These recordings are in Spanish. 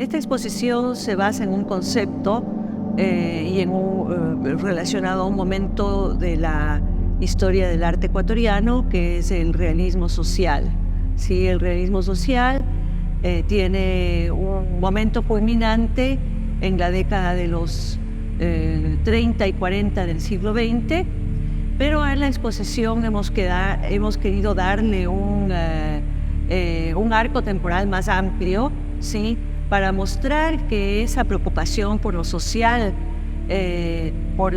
Esta exposición se basa en un concepto relacionado a un momento de la historia del arte ecuatoriano, que es el realismo social. Sí, el realismo social tiene un momento culminante en la década de los 30 y 40 del siglo XX, pero en la exposición hemos querido darle un arco temporal más amplio, ¿sí?, para mostrar que esa preocupación por lo social, por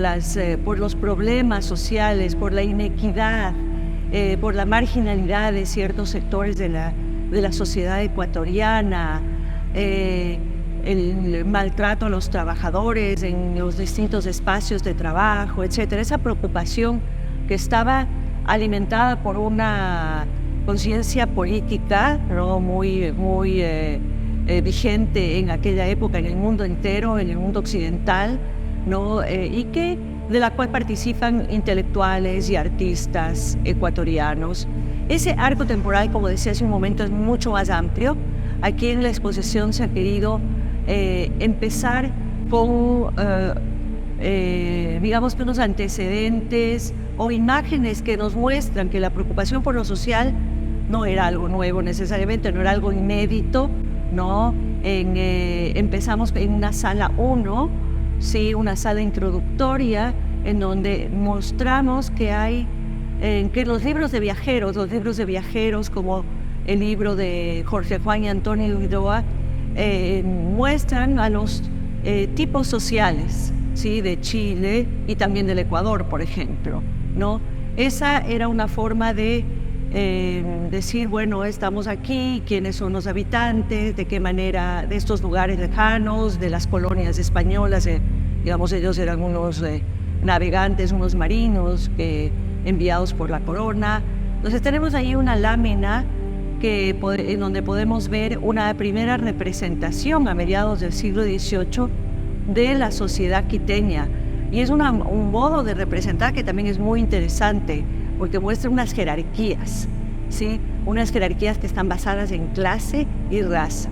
los problemas sociales, por la inequidad, por la marginalidad de ciertos sectores de la sociedad ecuatoriana, el maltrato a los trabajadores en los distintos espacios de trabajo, etcétera. Esa preocupación que estaba alimentada por una conciencia política, ¿no?, muy vigente en aquella época en el mundo entero, en el mundo occidental, ¿no?, de la cual participan intelectuales y artistas ecuatorianos. Ese arco temporal, como decía hace un momento, es mucho más amplio. Aquí en la exposición se ha querido empezar con, digamos, unos antecedentes o imágenes que nos muestran que la preocupación por lo social no era algo nuevo necesariamente, no era algo inédito, ¿no? Empezamos en una sala 1, ¿sí?, una sala introductoria, en donde mostramos que los libros de viajeros como el libro de Jorge Juan y Antonio Ulloa, muestran a los tipos sociales, ¿sí?, de Chile y también del Ecuador, por ejemplo, ¿no? Esa era una forma de decir, bueno, estamos aquí, quiénes son los habitantes, de qué manera, de estos lugares lejanos, de las colonias españolas, digamos, ellos eran unos navegantes, unos marinos enviados por la corona. Entonces tenemos ahí una lámina en donde podemos ver una primera representación a mediados del siglo XVIII de la sociedad quiteña, y es un modo de representar que también es muy interesante, porque muestra unas jerarquías, ¿sí?, unas jerarquías que están basadas en clase y raza.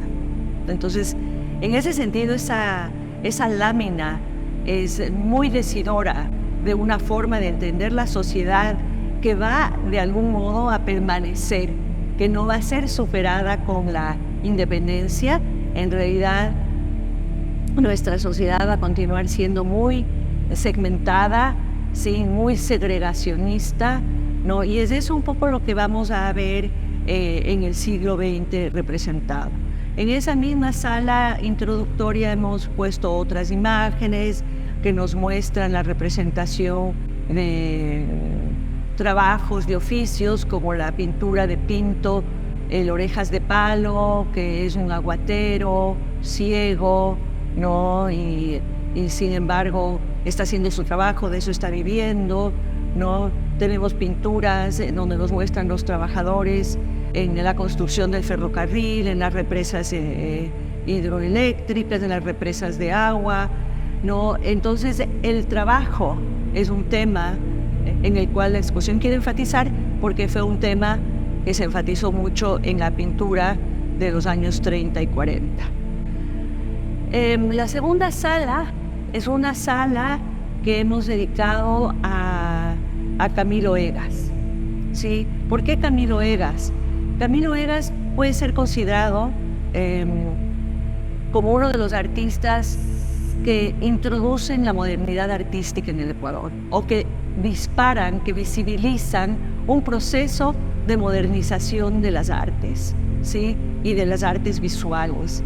Entonces, en ese sentido, esa lámina es muy decidora de una forma de entender la sociedad que va de algún modo a permanecer, que no va a ser superada con la independencia. En realidad, nuestra sociedad va a continuar siendo muy segmentada, ¿sí?, muy segregacionista, ¿no? Y es eso un poco lo que vamos a ver en el siglo XX representado. En esa misma sala introductoria hemos puesto otras imágenes que nos muestran la representación de trabajos de oficios como la pintura de Pinto, el Orejas de Palo, que es un aguatero ciego, ¿no?, y sin embargo está haciendo su trabajo, de eso está viviendo, ¿no? Tenemos pinturas donde nos muestran los trabajadores en la construcción del ferrocarril, en las represas hidroeléctricas, en las represas de agua, ¿no? Entonces, el trabajo es un tema en el cual la exposición quiere enfatizar, porque fue un tema que se enfatizó mucho en la pintura de los años 30 y 40. La segunda sala es una sala que hemos dedicado a Camilo Egas, ¿sí? ¿Por qué Camilo Egas? Camilo Egas puede ser considerado como uno de los artistas que introducen la modernidad artística en el Ecuador, o que disparan, que visibilizan un proceso de modernización de las artes, ¿sí?, y de las artes visuales.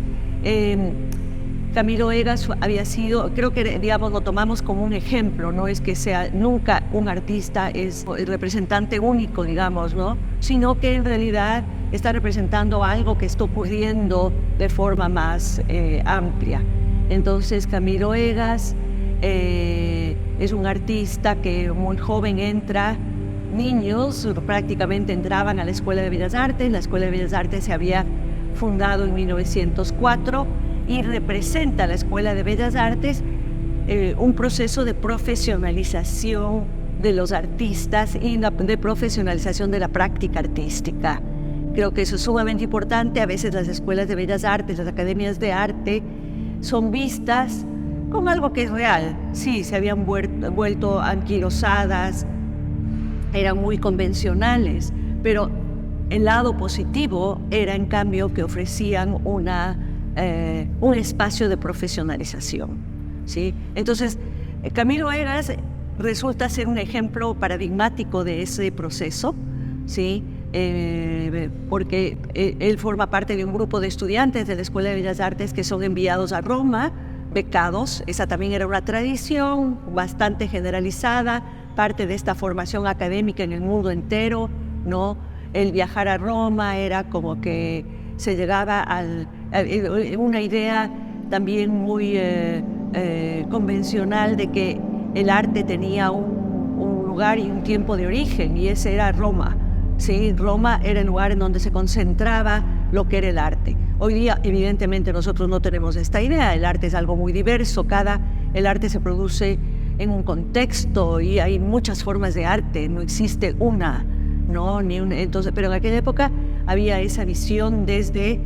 Camilo Egas había sido, creo que, digamos, lo tomamos como un ejemplo, no es que sea nunca un artista es el representante único, digamos, ¿no?, sino que en realidad está representando algo que está ocurriendo de forma más amplia. Entonces, Camilo Egas es un artista que muy joven niños prácticamente entraban a la Escuela de Bellas Artes. La Escuela de Bellas Artes se había fundado en 1904 y representa a la Escuela de Bellas Artes un proceso de profesionalización de los artistas y de profesionalización de la práctica artística, creo que eso es sumamente importante. A veces las escuelas de bellas artes, las academias de arte, son vistas con algo que es real. Sí, se habían vuelto anquilosadas, eran muy convencionales, pero el lado positivo era, en cambio, que ofrecían un espacio de profesionalización, ¿sí? Entonces, Camilo Egas resulta ser un ejemplo paradigmático de ese proceso, ¿sí? Porque él forma parte de un grupo de estudiantes de la Escuela de Bellas Artes que son enviados a Roma, becados. Esa también era una tradición bastante generalizada, parte de esta formación académica en el mundo entero, ¿no? El viajar a Roma era como que se llegaba a una idea también muy convencional de que el arte tenía un lugar y un tiempo de origen, y ese era Roma, ¿sí? Roma era el lugar en donde se concentraba lo que era el arte. Hoy día, evidentemente, nosotros no tenemos esta idea. El arte es algo muy diverso. El arte se produce en un contexto y hay muchas formas de arte. No existe una, ¿no? Entonces, pero en aquella época había esa visión desde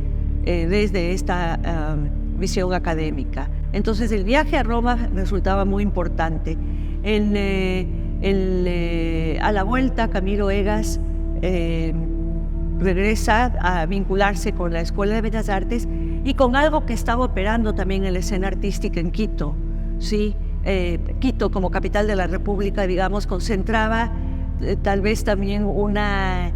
esta visión académica. Entonces, el viaje a Roma resultaba muy importante. A la vuelta, Camilo Egas regresa a vincularse con la Escuela de Bellas Artes y con algo que estaba operando también en la escena artística en Quito, ¿sí? Quito, como capital de la República, digamos, concentraba tal vez también una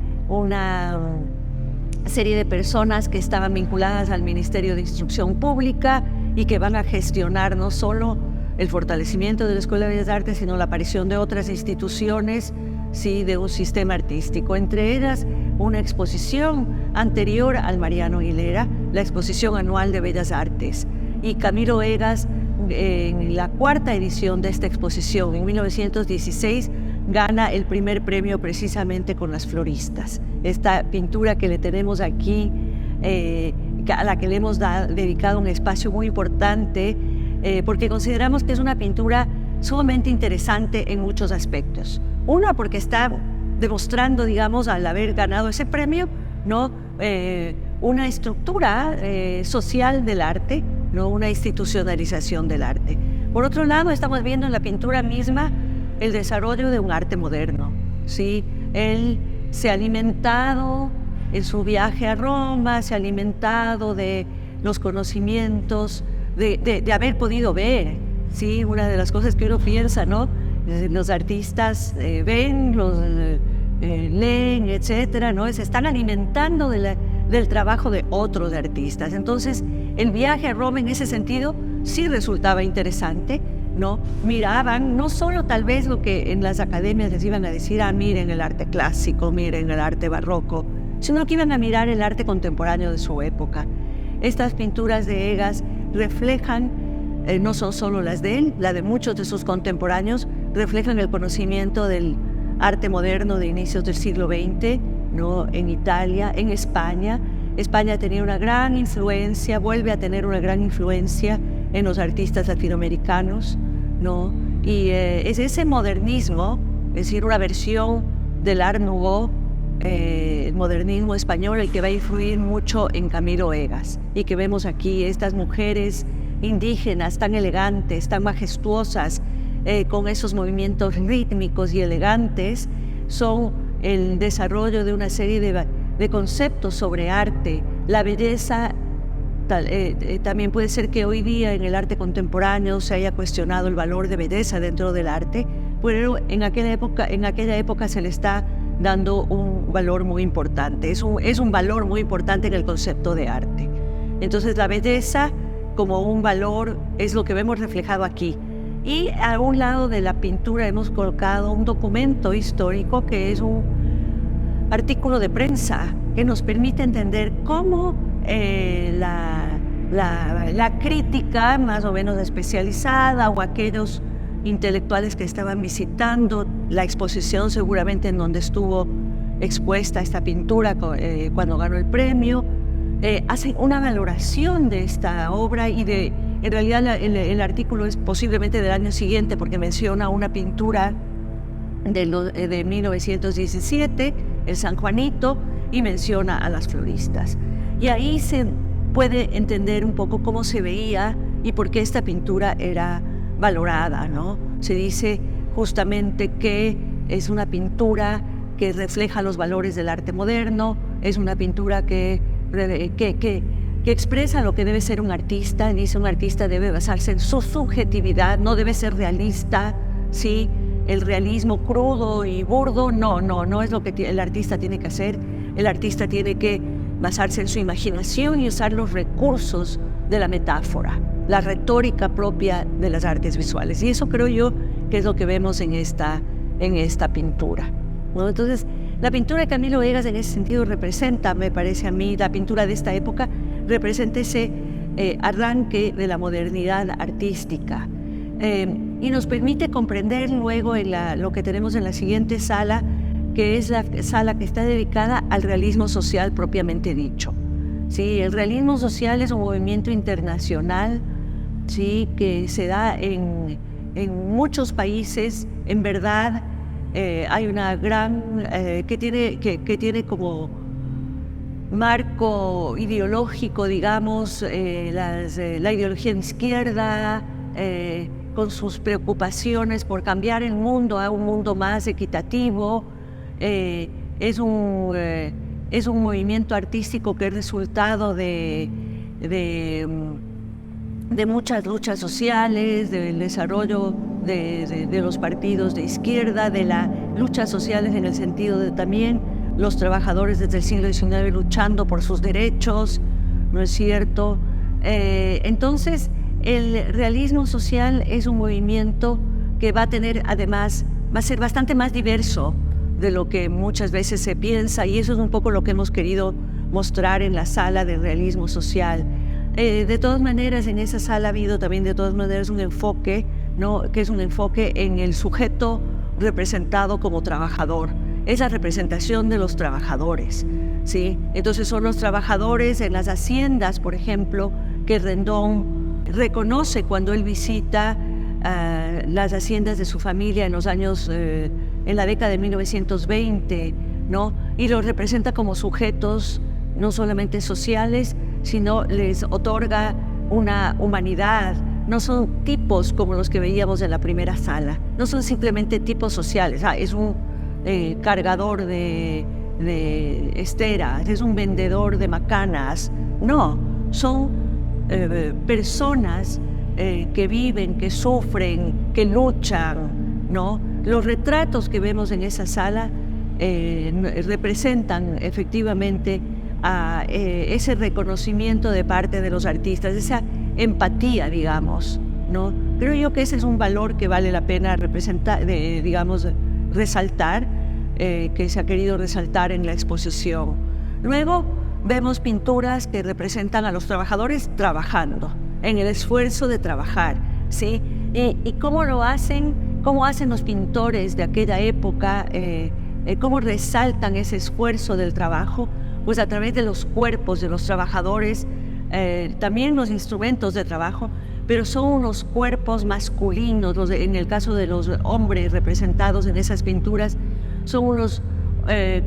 serie de personas que estaban vinculadas al Ministerio de Instrucción Pública y que van a gestionar no solo el fortalecimiento de la Escuela de Bellas Artes, sino la aparición de otras instituciones, sí, de un sistema artístico. Entre ellas, una exposición anterior al Mariano Aguilera, la Exposición Anual de Bellas Artes. Y Camilo Egas, en la cuarta edición de esta exposición, en 1916, gana el primer premio precisamente con Las Floristas. Esta pintura que le tenemos aquí, a la que le hemos dedicado un espacio muy importante, porque consideramos que es una pintura sumamente interesante en muchos aspectos. Una, porque está demostrando, digamos, al haber ganado ese premio, ¿no? Una estructura social del arte, ¿no? Una institucionalización del arte. Por otro lado, estamos viendo en la pintura misma el desarrollo de un arte moderno, ¿sí? Él se ha alimentado en su viaje a Roma, se ha alimentado de los conocimientos, de haber podido ver, ¿sí? Una de las cosas que uno piensa, ¿no? Los artistas ven, leen, etcétera, ¿no? Se están alimentando del trabajo de otros artistas. Entonces, el viaje a Roma en ese sentido sí resultaba interesante, ¿no? Miraban no solo tal vez lo que en las academias les iban a decir, miren el arte clásico, miren el arte barroco, sino que iban a mirar el arte contemporáneo de su época. Estas pinturas de Egas reflejan, no son solo las de él, la de muchos de sus contemporáneos, reflejan el conocimiento del arte moderno de inicios del siglo XX, ¿no? En Italia, en España. España tenía una gran influencia, vuelve a tener una gran influencia en los artistas latinoamericanos, ¿no? Y es ese modernismo, es decir, una versión del Art Nouveau, el modernismo español, el que va a influir mucho en Camilo Egas, y que vemos aquí estas mujeres indígenas tan elegantes, tan majestuosas, con esos movimientos rítmicos y elegantes, son el desarrollo de una serie de conceptos sobre arte. La belleza, también puede ser que hoy día en el arte contemporáneo se haya cuestionado el valor de belleza dentro del arte, pero en aquella época se le está dando un valor muy importante. Es un valor muy importante en el concepto de arte. Entonces, la belleza como un valor es lo que vemos reflejado aquí. Y a un lado de la pintura hemos colocado un documento histórico que es un artículo de prensa que nos permite entender cómo la crítica más o menos especializada o aquellos intelectuales que estaban visitando la exposición, seguramente en donde estuvo expuesta esta pintura cuando ganó el premio, hacen una valoración de esta obra y en realidad el artículo es posiblemente del año siguiente porque menciona una pintura de 1917, el San Juanito, y menciona a las floristas. Y ahí se puede entender un poco cómo se veía y por qué esta pintura era valorada, ¿no? Se dice justamente que es una pintura que refleja los valores del arte moderno, es una pintura que expresa lo que debe ser un artista. Dice, un artista debe basarse en su subjetividad, no debe ser realista, ¿sí? El realismo crudo y burdo, no es lo que el artista tiene que hacer. El artista tiene que basarse en su imaginación y usar los recursos de la metáfora, la retórica propia de las artes visuales. Y eso creo yo que es lo que vemos en esta pintura, ¿no? Entonces, la pintura de Camilo Egas en ese sentido representa, me parece a mí, la pintura de esta época representa ese arranque de la modernidad artística. Y nos permite comprender luego lo que tenemos en la siguiente sala, que es la sala que está dedicada al realismo social propiamente dicho. ¿Sí? El realismo social es un movimiento internacional, ¿sí? Que se da en muchos países. En verdad, hay una gran, que tiene como marco ideológico, digamos, la ideología de izquierda, con sus preocupaciones por cambiar el mundo a un mundo más equitativo. Es un movimiento artístico que es resultado de muchas luchas sociales, del desarrollo de los partidos de izquierda, de las luchas sociales en el sentido de también los trabajadores desde el siglo XIX luchando por sus derechos, ¿no es cierto? Entonces, el realismo social es un movimiento que va a tener, además, va a ser bastante más diverso de lo que muchas veces se piensa, y eso es un poco lo que hemos querido mostrar en la sala del realismo social. De todas maneras, en esa sala ha habido también de todas maneras un enfoque, ¿no? Que es un enfoque en el sujeto representado como trabajador. Es la representación de los trabajadores, ¿sí? Entonces son los trabajadores en las haciendas, por ejemplo, que Rendón reconoce cuando él visita las haciendas de su familia en los años, en la década de 1920, ¿no? Y los representa como sujetos no solamente sociales, sino les otorga una humanidad. No son tipos como los que veíamos en la primera sala, no son simplemente tipos sociales. Es un cargador de esteras, es un vendedor de macanas. No, son personas que viven, que sufren, que luchan, ¿no? Los retratos que vemos en esa sala representan efectivamente a ese reconocimiento de parte de los artistas, esa empatía, digamos, ¿no? Creo yo que ese es un valor que vale la pena representar, digamos, resaltar, que se ha querido resaltar en la exposición. Luego vemos pinturas que representan a los trabajadores trabajando, en el esfuerzo de trabajar, ¿sí? Y cómo lo hacen, cómo hacen los pintores de aquella época, cómo resaltan ese esfuerzo del trabajo, pues a través de los cuerpos de los trabajadores, también los instrumentos de trabajo, pero son unos cuerpos masculinos. En el caso de los hombres representados en esas pinturas, son unos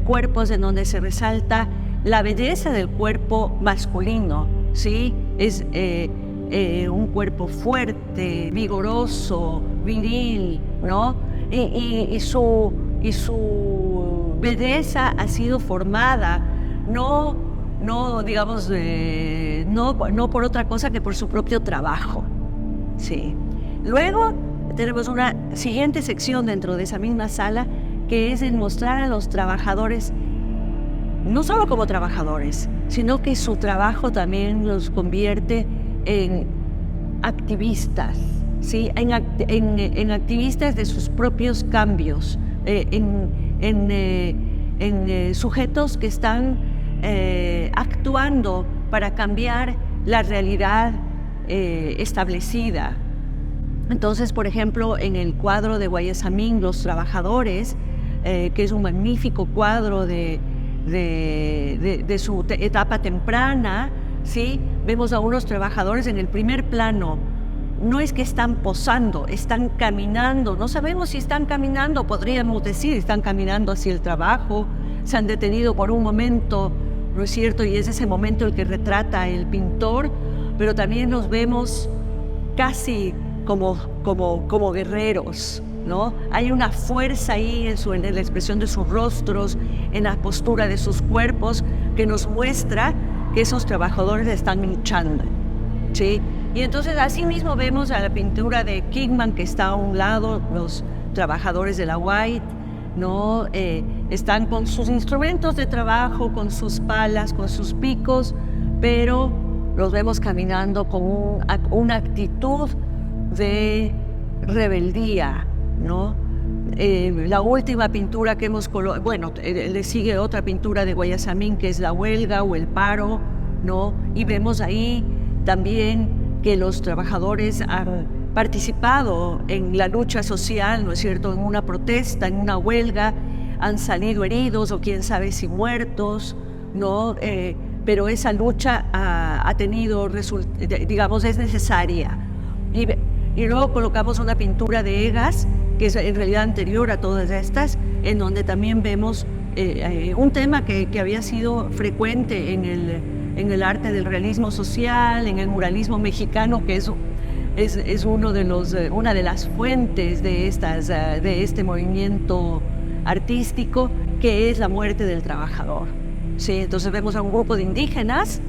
cuerpos en donde se resalta la belleza del cuerpo masculino, ¿sí? Es un cuerpo fuerte, vigoroso, viril, ¿no? Y su belleza ha sido formada no digamos, no por otra cosa que por su propio trabajo, ¿sí? Luego tenemos una siguiente sección dentro de esa misma sala, que es el mostrar a los trabajadores no solo como trabajadores, sino que su trabajo también los convierte en activistas, ¿sí? En activistas de sus propios cambios, en sujetos que están actuando para cambiar la realidad establecida. Entonces, por ejemplo, en el cuadro de Guayasamín, Los Trabajadores, que es un magnífico cuadro de su etapa temprana, ¿sí? Vemos a unos trabajadores en el primer plano. No es que están posando, están caminando. No sabemos si están caminando, podríamos decir, están caminando hacia el trabajo, se han detenido por un momento, ¿no es cierto? Y es ese momento el que retrata el pintor, pero también nos vemos casi como guerreros, ¿no? Hay una fuerza ahí en la expresión de sus rostros, en la postura de sus cuerpos, que nos muestra que esos trabajadores están luchando, ¿sí? Y entonces así mismo vemos a la pintura de Kingman, que está a un lado, los trabajadores de la White, ¿no? Están con sus instrumentos de trabajo, con sus palas, con sus picos, pero los vemos caminando con una actitud de rebeldía, ¿no? La última pintura que hemos colocado, bueno, le sigue otra pintura de Guayasamín, que es la huelga o el paro, ¿no? Y vemos ahí también que los trabajadores han participado en la lucha social, ¿no es cierto?, en una protesta, en una huelga, han salido heridos o quién sabe si muertos, ¿no? Pero esa lucha ha tenido, digamos, es necesaria. Y luego colocamos una pintura de Egas, que es en realidad anterior a todas estas, en donde también vemos un tema que había sido frecuente en el arte del realismo social, en el muralismo mexicano, que es una de las fuentes de este movimiento artístico, que es la muerte del trabajador. Sí, entonces vemos a un grupo de indígenas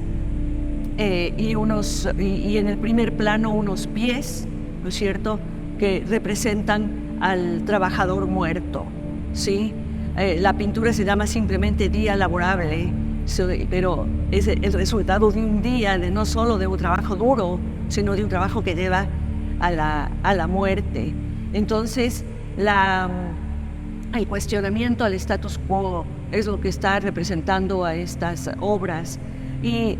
y en el primer plano unos pies, ¿no es cierto?, que representan al trabajador muerto, ¿sí? La pintura se llama simplemente Día Laborable, pero es el resultado de un día, no solo de un trabajo duro, sino de un trabajo que lleva a la muerte. Entonces, el cuestionamiento al status quo es lo que está representando a estas obras. Y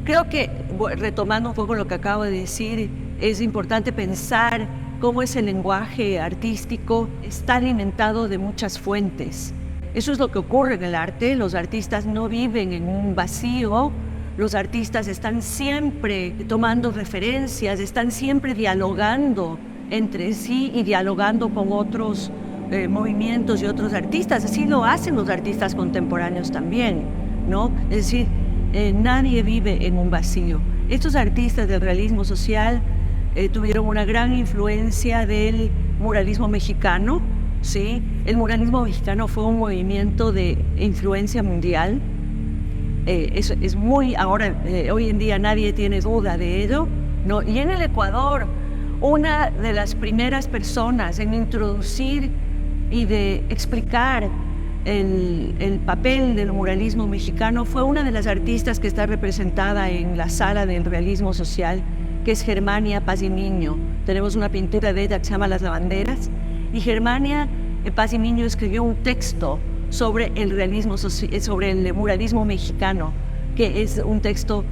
creo que, retomando un poco lo que acabo de decir, es importante pensar cómo ese lenguaje artístico está alimentado de muchas fuentes. Eso es lo que ocurre en el arte. Los artistas no viven en un vacío. Los artistas están siempre tomando referencias, están siempre dialogando entre sí y dialogando con otros movimientos y otros artistas. Así lo hacen los artistas contemporáneos también, ¿no? Es decir, nadie vive en un vacío. Estos artistas del realismo social tuvieron una gran influencia del muralismo mexicano, ¿sí? El muralismo mexicano fue un movimiento de influencia mundial. Es muy, hoy en día nadie tiene duda de ello, ¿no? Y en el Ecuador, una de las primeras personas en introducir y de explicar el papel del muralismo mexicano fue una de las artistas que está representada en la sala del realismo social, que es Germania Paz y Miño. Tenemos una pintura de ella que se llama Las Lavanderas, y Germania Paz y Miño escribió un texto sobre el realismo sobre el muralismo mexicano, que es un texto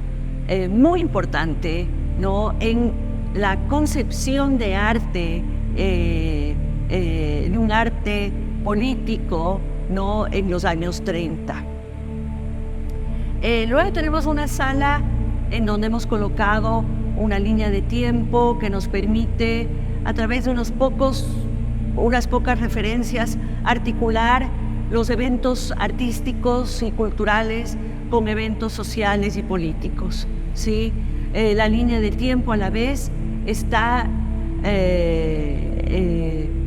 muy importante, ¿no?, en la concepción de arte, de un arte político, ¿no?, en los años 30. Luego tenemos una sala en donde hemos colocado una línea de tiempo que nos permite, a través de unas pocas referencias, articular los eventos artísticos y culturales con eventos sociales y políticos, ¿sí? La línea de tiempo a la vez está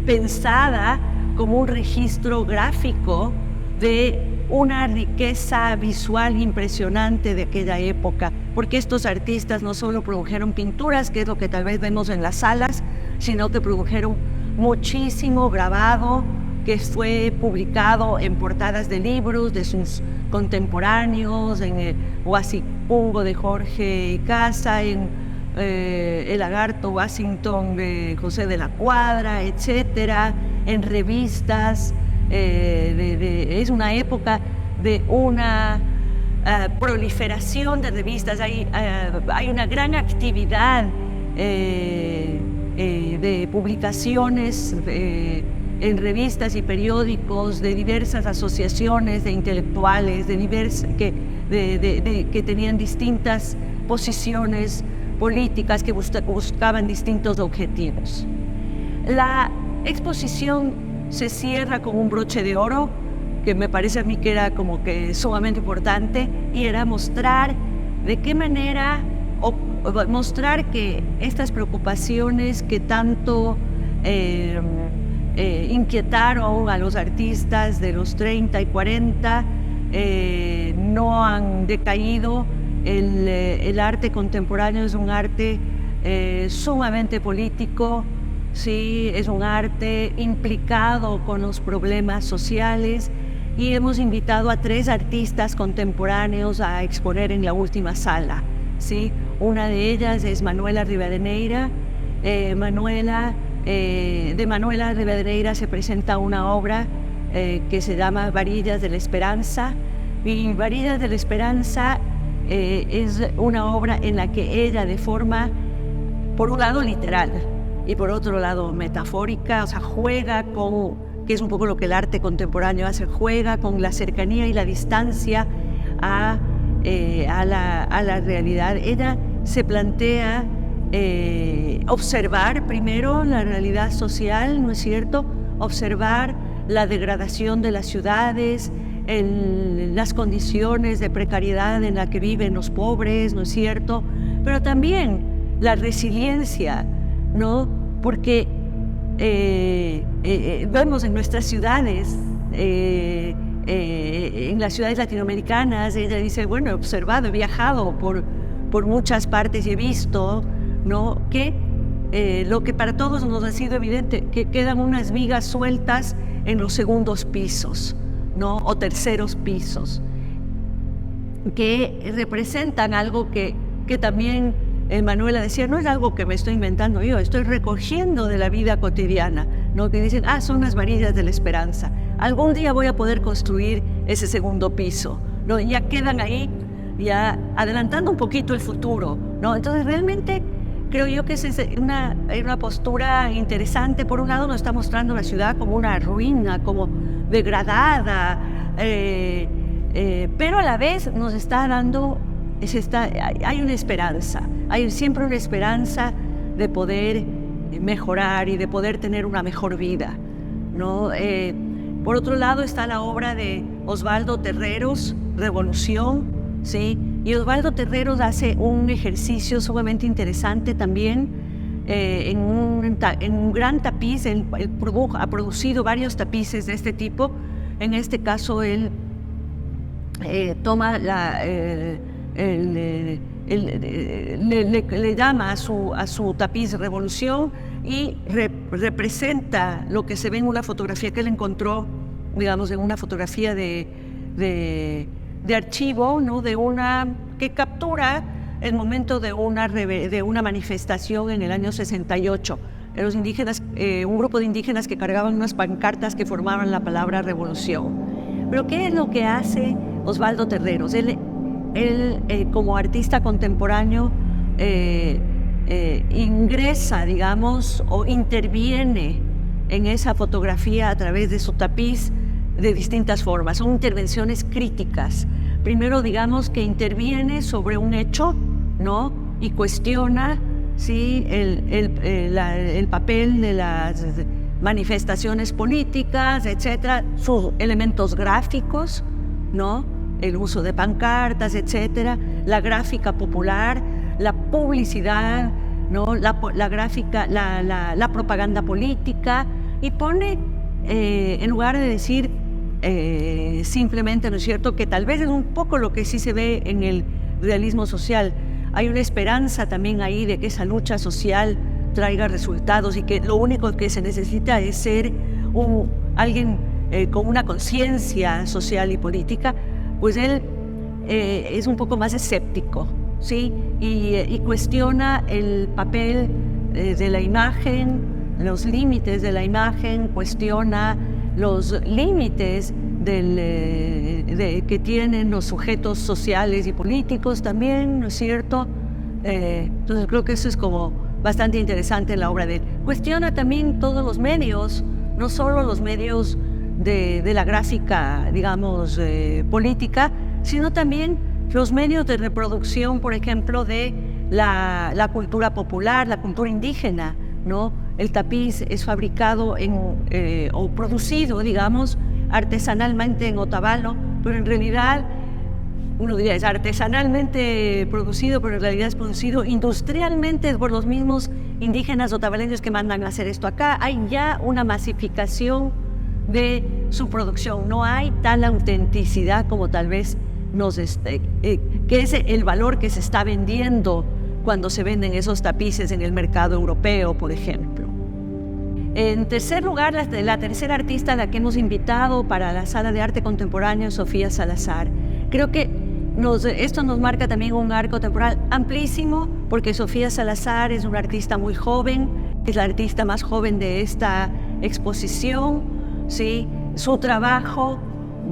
pensada como un registro gráfico de una riqueza visual impresionante de aquella época, porque estos artistas no solo produjeron pinturas, que es lo que tal vez vemos en las salas, sino que produjeron muchísimo grabado que fue publicado en portadas de libros de sus contemporáneos, en el Huasipungo de Jorge Casa, en El Lagarto Washington de José de la Cuadra, etcétera, en revistas. Es una época de una proliferación de revistas. Hay una gran actividad de publicaciones en revistas y periódicos de diversas asociaciones de intelectuales que tenían distintas posiciones políticas, que buscaban distintos objetivos. La exposición se cierra con un broche de oro que me parece a mí que era como que sumamente importante, y era mostrar de qué manera, o mostrar que estas preocupaciones que tanto inquietaron a los artistas de los 30 y 40 no han decaído. El arte contemporáneo es un arte sumamente político, sí, es un arte implicado con los problemas sociales, y hemos invitado a 3 artistas contemporáneos a exponer en la última sala, ¿sí? Una de ellas es Manuela Rivadeneira. De Manuela Rivadeneira se presenta una obra que se llama Varillas de la Esperanza, y Varillas de la Esperanza es una obra en la que ella, de forma, por un lado literal y por otro lado metafórica, o sea, juega con, que es un poco lo que el arte contemporáneo hace, juega con la cercanía y la distancia a la realidad. Ella se plantea observar primero la realidad social, ¿no es cierto? Observar la degradación de las ciudades, las condiciones de precariedad en la que viven los pobres, ¿no es cierto? Pero también la resiliencia, ¿no? Porque vemos en nuestras ciudades, en las ciudades latinoamericanas, ella dice, bueno, he observado, he viajado por muchas partes y he visto, ¿no?, que lo que para todos nos ha sido evidente, que quedan unas vigas sueltas en los segundos pisos, ¿no?, o terceros pisos, que representan algo que también Manuela decía, no es algo que me estoy inventando yo, estoy recogiendo de la vida cotidiana, ¿no?, que dicen, son las varillas de la esperanza, algún día voy a poder construir ese segundo piso, ¿no? Ya quedan ahí, ya adelantando un poquito el futuro, ¿no? Entonces realmente creo yo que es una postura interesante. Por un lado nos está mostrando la ciudad como una ruina, como degradada, pero a la vez nos está dando, hay una esperanza, hay siempre una esperanza de poder mejorar y de poder tener una mejor vida, ¿no? Por otro lado está la obra de Osvaldo Terreros, Revolución, ¿sí? Y Osvaldo Terreros hace un ejercicio sumamente interesante también en un gran tapiz. Él ha producido varios tapices de este tipo. En este caso él toma le llama a su tapiz Revolución y representa lo que se ve en una fotografía que él encontró, digamos, en una fotografía de archivo, ¿no?, que captura el momento de una manifestación en el año 68. Los indígenas, un grupo de indígenas que cargaban unas pancartas que formaban la palabra revolución. Pero ¿qué es lo que hace Osvaldo Terreros? Él como artista contemporáneo ingresa, digamos, o interviene en esa fotografía a través de su tapiz de distintas formas. Son intervenciones críticas. Primero, digamos, que interviene sobre un hecho, ¿no?, y cuestiona, ¿sí?, el papel de las manifestaciones políticas, etcétera, sus elementos gráficos, ¿no?, el uso de pancartas, etcétera, la gráfica popular, la publicidad, ¿no?, la gráfica, la propaganda política, y pone, en lugar de decir simplemente, ¿no es cierto?, que tal vez es un poco lo que sí se ve en el realismo social, hay una esperanza también ahí de que esa lucha social traiga resultados y que lo único que se necesita es ser alguien con una conciencia social y política. Pues él es un poco más escéptico, ¿sí? Y cuestiona el papel de la imagen, los límites de la imagen, cuestiona los límites que tienen los sujetos sociales y políticos también, ¿no es cierto? Entonces creo que eso es como bastante interesante en la obra de él. Cuestiona también todos los medios, no solo los medios de la gráfica, digamos, política, sino también los medios de reproducción, por ejemplo, de la cultura popular, la cultura indígena, ¿no? El tapiz es fabricado o producido, digamos, artesanalmente en Otavalo, pero en realidad uno diría es artesanalmente producido, pero en realidad es producido industrialmente por los mismos indígenas otavaleños que mandan a hacer esto acá. Hay ya una masificación de su producción, no hay tal autenticidad como tal vez que es el valor que se está vendiendo cuando se venden esos tapices en el mercado europeo, por ejemplo. En tercer lugar, la tercera artista a la que hemos invitado para la Sala de Arte Contemporáneo es Sofía Salazar. Creo que esto nos marca también un arco temporal amplísimo, porque Sofía Salazar es una artista muy joven, es la artista más joven de esta exposición, ¿sí? Su trabajo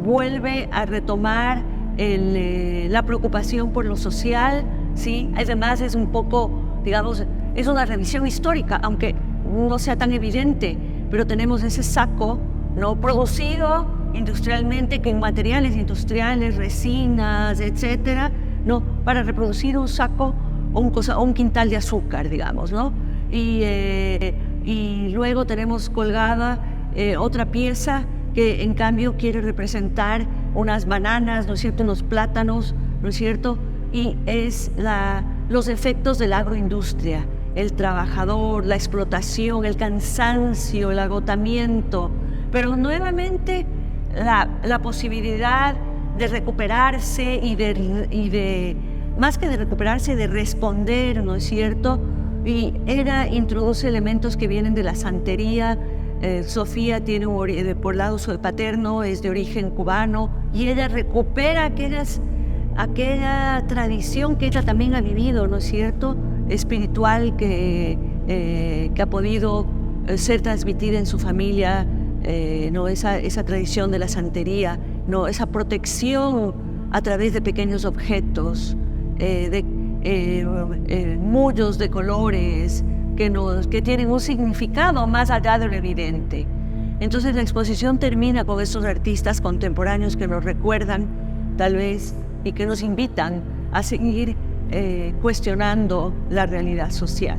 vuelve a retomar la preocupación por lo social, ¿sí? Además es un poco, digamos, es una revisión histórica, aunque no sea tan evidente, pero tenemos ese saco, ¿no?, producido industrialmente, con materiales industriales, resinas, etcétera, ¿no?, para reproducir un saco o un quintal de azúcar, digamos, ¿no? Y luego tenemos colgada otra pieza que en cambio quiere representar unas bananas, ¿no es cierto?, unos plátanos, ¿no es cierto?, y es los efectos de la agroindustria, el trabajador, la explotación, el cansancio, el agotamiento, pero nuevamente la posibilidad de recuperarse y de más que de recuperarse, de responder, ¿no es cierto? Y introduce elementos que vienen de la santería. Sofía tiene por lado su paterno es de origen cubano, y ella recupera aquella tradición que ella también ha vivido, ¿no es cierto?, espiritual que ha podido ser transmitida en su familia, ¿no? Esa tradición de la santería, ¿no?, esa protección a través de pequeños objetos, mullos de colores que tienen un significado más allá de lo evidente. Entonces la exposición termina con estos artistas contemporáneos que nos recuerdan, tal vez, y que nos invitan a seguir cuestionando la realidad social.